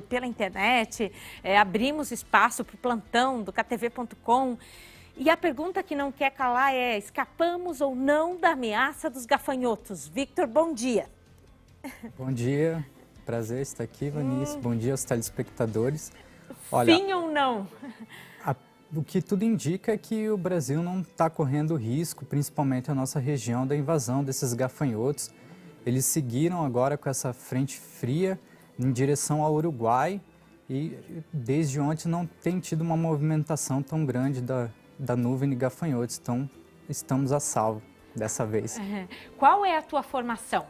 pela internet, abrimos espaço para o plantão do KTV.com. E a pergunta que não quer calar é: escapamos ou não da ameaça dos gafanhotos? Victor, bom dia. Bom dia, prazer estar aqui, Vanice. Bom dia aos telespectadores. Olha, sim ou não? O que tudo indica é que o Brasil não está correndo risco, principalmente a nossa região, da invasão desses gafanhotos. Eles seguiram agora com essa frente fria em direção ao Uruguai e desde ontem não tem tido uma movimentação tão grande da nuvem de gafanhotos. Então, estamos a salvo dessa vez. Qual é a tua formação?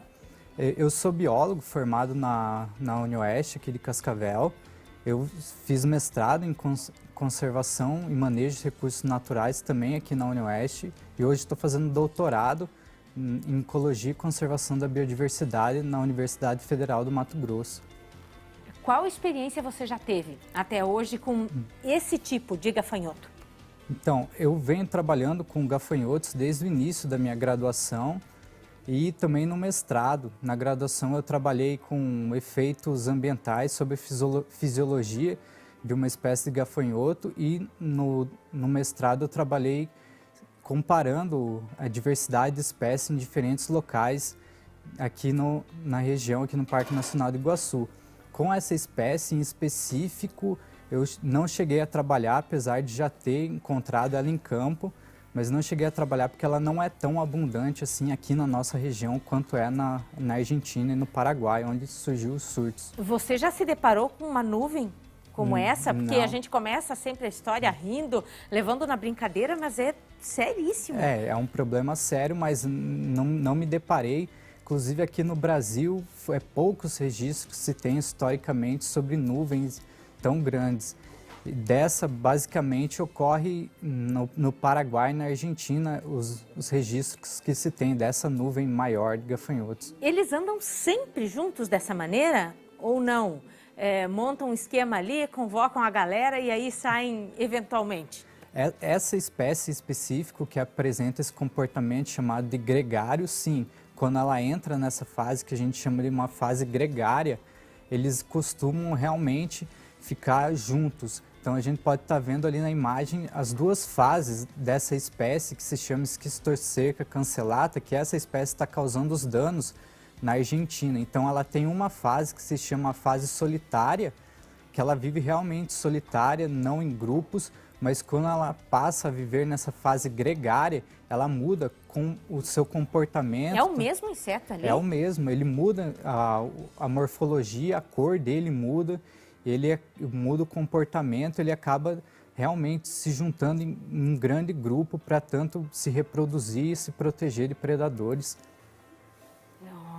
Eu sou biólogo formado na UniOeste, aqui de Cascavel. Eu fiz mestrado em conservação e manejo de recursos naturais também aqui na UniOeste e hoje estou fazendo doutorado em ecologia e conservação da biodiversidade na Universidade Federal do Mato Grosso. Qual experiência você já teve até hoje com esse tipo de gafanhoto? Então, eu venho trabalhando com gafanhotos desde o início da minha graduação e também no mestrado. Na graduação eu trabalhei com efeitos ambientais sobre a fisiologia de uma espécie de gafanhoto e no mestrado eu trabalhei comparando a diversidade de espécies em diferentes locais aqui na região, aqui no Parque Nacional do Iguaçu. Com essa espécie em específico, eu não cheguei a trabalhar, apesar de já ter encontrado ela em campo, mas não cheguei a trabalhar porque ela não é tão abundante assim aqui na nossa região quanto é na Argentina e no Paraguai, onde surgiu os surtos. Você já se deparou com uma nuvem como essa? Porque não. A gente começa sempre a história rindo, levando na brincadeira, mas é seríssimo. É um problema sério, mas não me deparei. Inclusive aqui no Brasil, poucos registros que se tem historicamente sobre nuvens tão grandes. Dessa, basicamente, ocorre no Paraguai e na Argentina os registros que se tem dessa nuvem maior de gafanhotos. Eles andam sempre juntos dessa maneira ou não? Montam um esquema ali, convocam a galera e aí saem eventualmente? Essa espécie específica que apresenta esse comportamento chamado de gregário, sim. Quando ela entra nessa fase que a gente chama de uma fase gregária, eles costumam realmente ficar juntos. Então a gente pode estar vendo ali na imagem as duas fases dessa espécie que se chama Schistoscerca cancellata, que essa espécie está causando os danos na Argentina. Então ela tem uma fase que se chama a fase solitária, que ela vive realmente solitária, não em grupos, mas quando ela passa a viver nessa fase gregária, ela muda com o seu comportamento. É o mesmo inseto ali? É o mesmo, ele muda a morfologia, a cor dele muda, ele muda o comportamento, ele acaba realmente se juntando em um grande grupo para tanto se reproduzir e se proteger de predadores.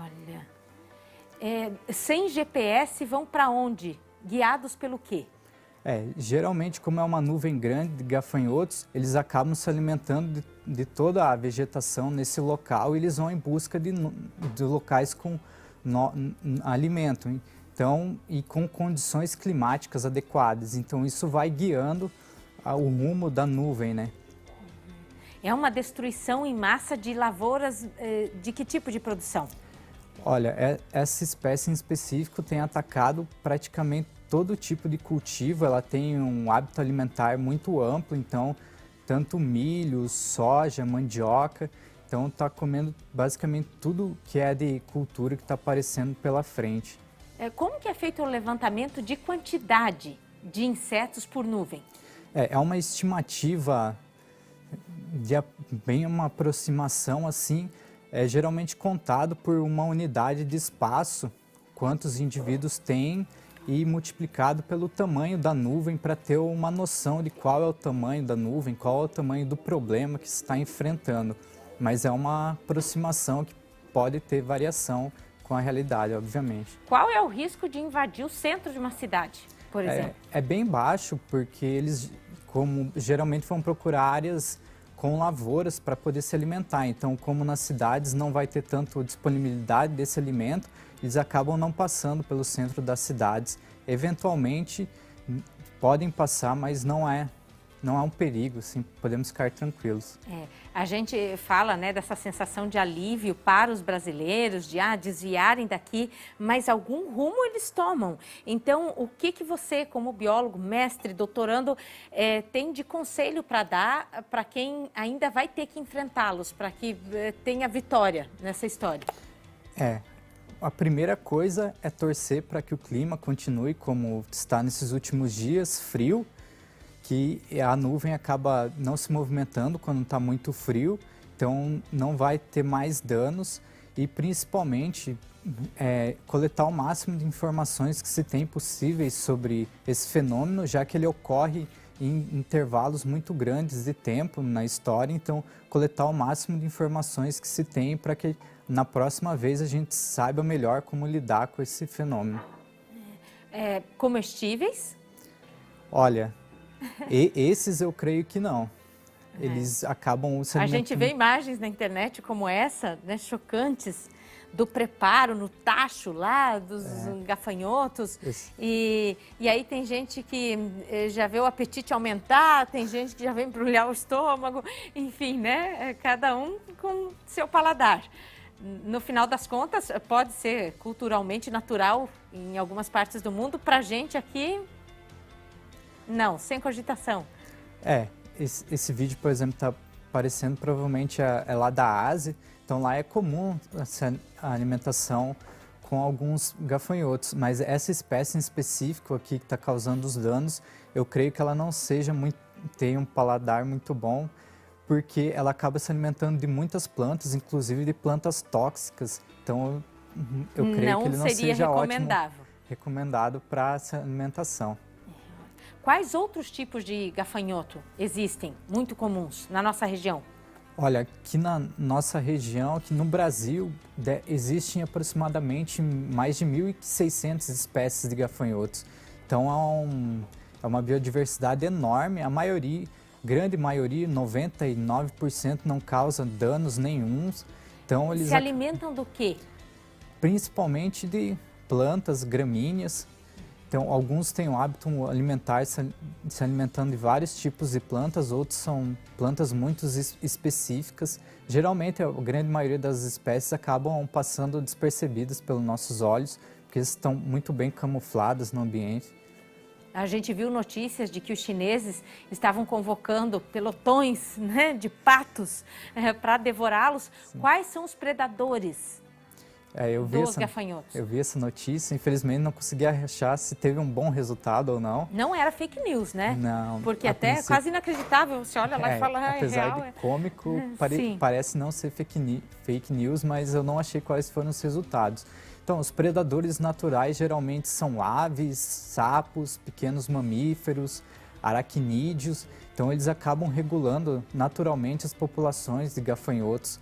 Olha, sem GPS vão para onde? Guiados pelo quê? Geralmente, como é uma nuvem grande de gafanhotos, eles acabam se alimentando de toda a vegetação nesse local e eles vão em busca de locais com alimento. Então, e com condições climáticas adequadas. Então, isso vai guiando o rumo da nuvem, né? É uma destruição em massa de lavouras de que tipo de produção? Olha, essa espécie em específico tem atacado praticamente todo tipo de cultivo. Ela tem um hábito alimentar muito amplo, então, tanto milho, soja, mandioca. Então, está comendo basicamente tudo que é de cultura que está aparecendo pela frente. Como que é feito o levantamento de quantidade de insetos por nuvem? É uma estimativa, bem uma aproximação assim, geralmente contado por uma unidade de espaço, quantos indivíduos tem e multiplicado pelo tamanho da nuvem para ter uma noção de qual é o tamanho da nuvem, qual é o tamanho do problema que se está enfrentando. Mas é uma aproximação que pode ter variação com a realidade, obviamente. Qual é o risco de invadir o centro de uma cidade, por exemplo? É bem baixo, porque eles, como geralmente, vão procurar áreas com lavouras para poder se alimentar. Então, como nas cidades não vai ter tanto disponibilidade desse alimento, eles acabam não passando pelo centro das cidades. Eventualmente, podem passar, mas não é não há um perigo, assim, podemos ficar tranquilos. A gente fala, né, dessa sensação de alívio para os brasileiros, de desviarem daqui, mas algum rumo eles tomam. Então, o que você, como biólogo, mestre, doutorando, tem de conselho para dar para quem ainda vai ter que enfrentá-los, para que tenha vitória nessa história? A primeira coisa é torcer para que o clima continue como está nesses últimos dias, frio, que a nuvem acaba não se movimentando quando está muito frio, então não vai ter mais danos e principalmente coletar o máximo de informações que se tem possíveis sobre esse fenômeno, já que ele ocorre em intervalos muito grandes de tempo na história, então coletar o máximo de informações que se tem para que na próxima vez a gente saiba melhor como lidar com esse fenômeno. Comestíveis? Olha, esses eu creio que não. Eles acabam se alimentando... A gente vê imagens na internet como essa, né, chocantes, do preparo no tacho lá, dos gafanhotos. E aí tem gente que já vê o apetite aumentar, tem gente que já vê embrulhar o estômago, enfim, né? Cada um com seu paladar. No final das contas, pode ser culturalmente natural em algumas partes do mundo. Pra gente aqui, não, sem cogitação. Esse vídeo, por exemplo, está aparecendo, provavelmente é lá da Ásia. Então lá é comum a alimentação com alguns gafanhotos, mas essa espécie em específico aqui que está causando os danos, eu creio que ela não seja tenha um paladar muito bom, porque ela acaba se alimentando de muitas plantas, inclusive de plantas tóxicas. Então eu creio que ele não seja recomendado para essa alimentação. Quais outros tipos de gafanhoto existem, muito comuns, na nossa região? Olha, aqui na nossa região, aqui no Brasil, existem aproximadamente mais de 1.600 espécies de gafanhotos. Então é uma biodiversidade enorme, grande maioria, 99%, não causa danos nenhuns. Então, eles se alimentam do quê? Principalmente de plantas, gramíneas. Então, alguns têm o hábito alimentar, se alimentando de vários tipos de plantas, outros são plantas muito específicas. Geralmente, a grande maioria das espécies acabam passando despercebidas pelos nossos olhos, porque estão muito bem camufladas no ambiente. A gente viu notícias de que os chineses estavam convocando pelotões, né, de patos para devorá-los. Quais são os predadores dos gafanhotos? Eu vi essa notícia, infelizmente não consegui achar se teve um bom resultado ou não. Não era fake news, né? Não. Porque até é quase inacreditável, você olha lá e fala, apesar real. De cômico, parece não ser fake news, mas eu não achei quais foram os resultados. Então, os predadores naturais geralmente são aves, sapos, pequenos mamíferos, aracnídeos. Então, eles acabam regulando naturalmente as populações de gafanhotos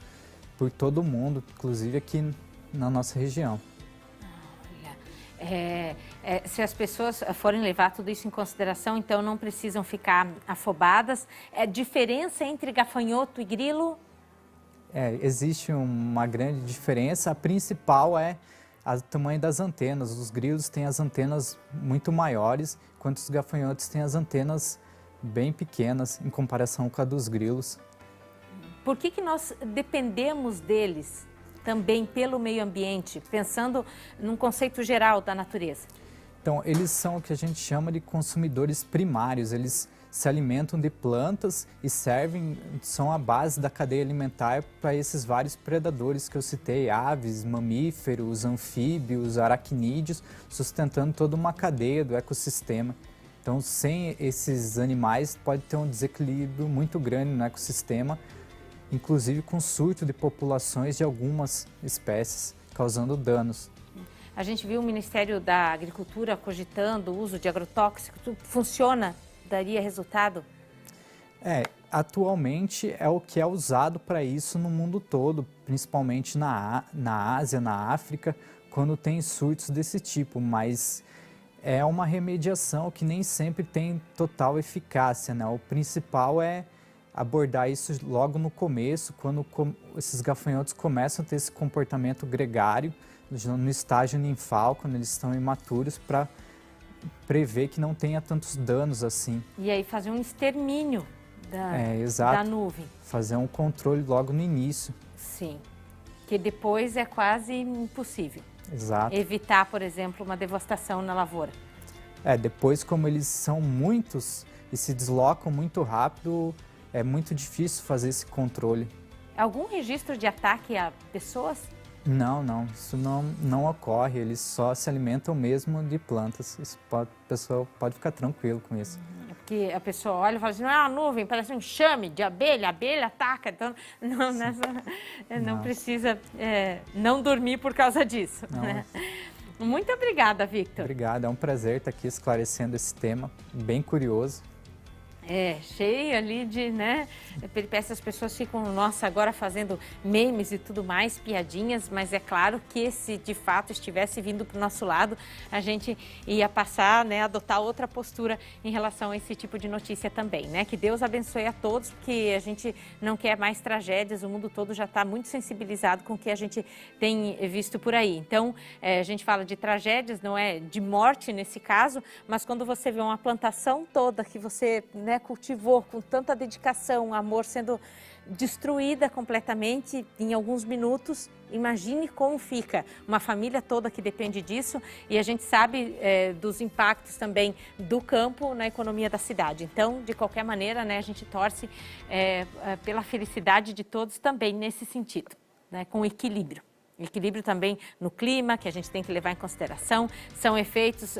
por todo o mundo, inclusive aqui na nossa região. Se as pessoas forem levar tudo isso em consideração, então não precisam ficar afobadas. Diferença entre gafanhoto e grilo? Existe uma grande diferença. A principal é o tamanho das antenas. Os grilos têm as antenas muito maiores, enquanto os gafanhotos têm as antenas bem pequenas em comparação com a dos grilos. Por que nós dependemos deles também pelo meio ambiente, pensando num conceito geral da natureza? Então, eles são o que a gente chama de consumidores primários. Eles se alimentam de plantas e são a base da cadeia alimentar para esses vários predadores que eu citei, aves, mamíferos, anfíbios, aracnídeos, sustentando toda uma cadeia do ecossistema. Então, sem esses animais, pode ter um desequilíbrio muito grande no ecossistema, inclusive com surto de populações de algumas espécies, causando danos. A gente viu o Ministério da Agricultura cogitando o uso de agrotóxicos. Funciona? Daria resultado? Atualmente é o que é usado para isso no mundo todo, principalmente na Ásia, na África, quando tem surtos desse tipo, mas é uma remediação que nem sempre tem total eficácia, né? O principal é abordar isso logo no começo, quando esses gafanhotos começam a ter esse comportamento gregário, no estágio ninfal, quando eles estão imaturos, para prever que não tenha tantos danos assim. E aí fazer um extermínio Exato. da nuvem. Fazer um controle logo no início. Sim, que depois é quase impossível. Exato. Evitar, por exemplo, uma devastação na lavoura. Depois, como eles são muitos e se deslocam muito rápido, é muito difícil fazer esse controle. Algum registro de ataque a pessoas? Não, isso não ocorre, eles só se alimentam mesmo de plantas. A pessoa pode ficar tranquilo com isso. Porque a pessoa olha e fala assim, não é uma nuvem, parece um enxame de abelha, a abelha ataca. Então, não precisa não dormir por causa disso. Né? Muito obrigada, Victor. Obrigado, é um prazer estar aqui esclarecendo esse tema, bem curioso. Cheio ali de, peripécias, as pessoas ficam, nossa, agora fazendo memes e tudo mais, piadinhas, mas é claro que se de fato estivesse vindo para o nosso lado, a gente ia passar, adotar outra postura em relação a esse tipo de notícia também, Que Deus abençoe a todos, porque a gente não quer mais tragédias, o mundo todo já está muito sensibilizado com o que a gente tem visto por aí. Então, a gente fala de tragédias, não é de morte nesse caso, mas quando você vê uma plantação toda que você, cultivou com tanta dedicação, amor sendo destruída completamente em alguns minutos, imagine como fica uma família toda que depende disso e a gente sabe dos impactos também do campo na economia da cidade. Então, de qualquer maneira, a gente torce pela felicidade de todos também nesse sentido, com equilíbrio. Equilíbrio também no clima, que a gente tem que levar em consideração, são efeitos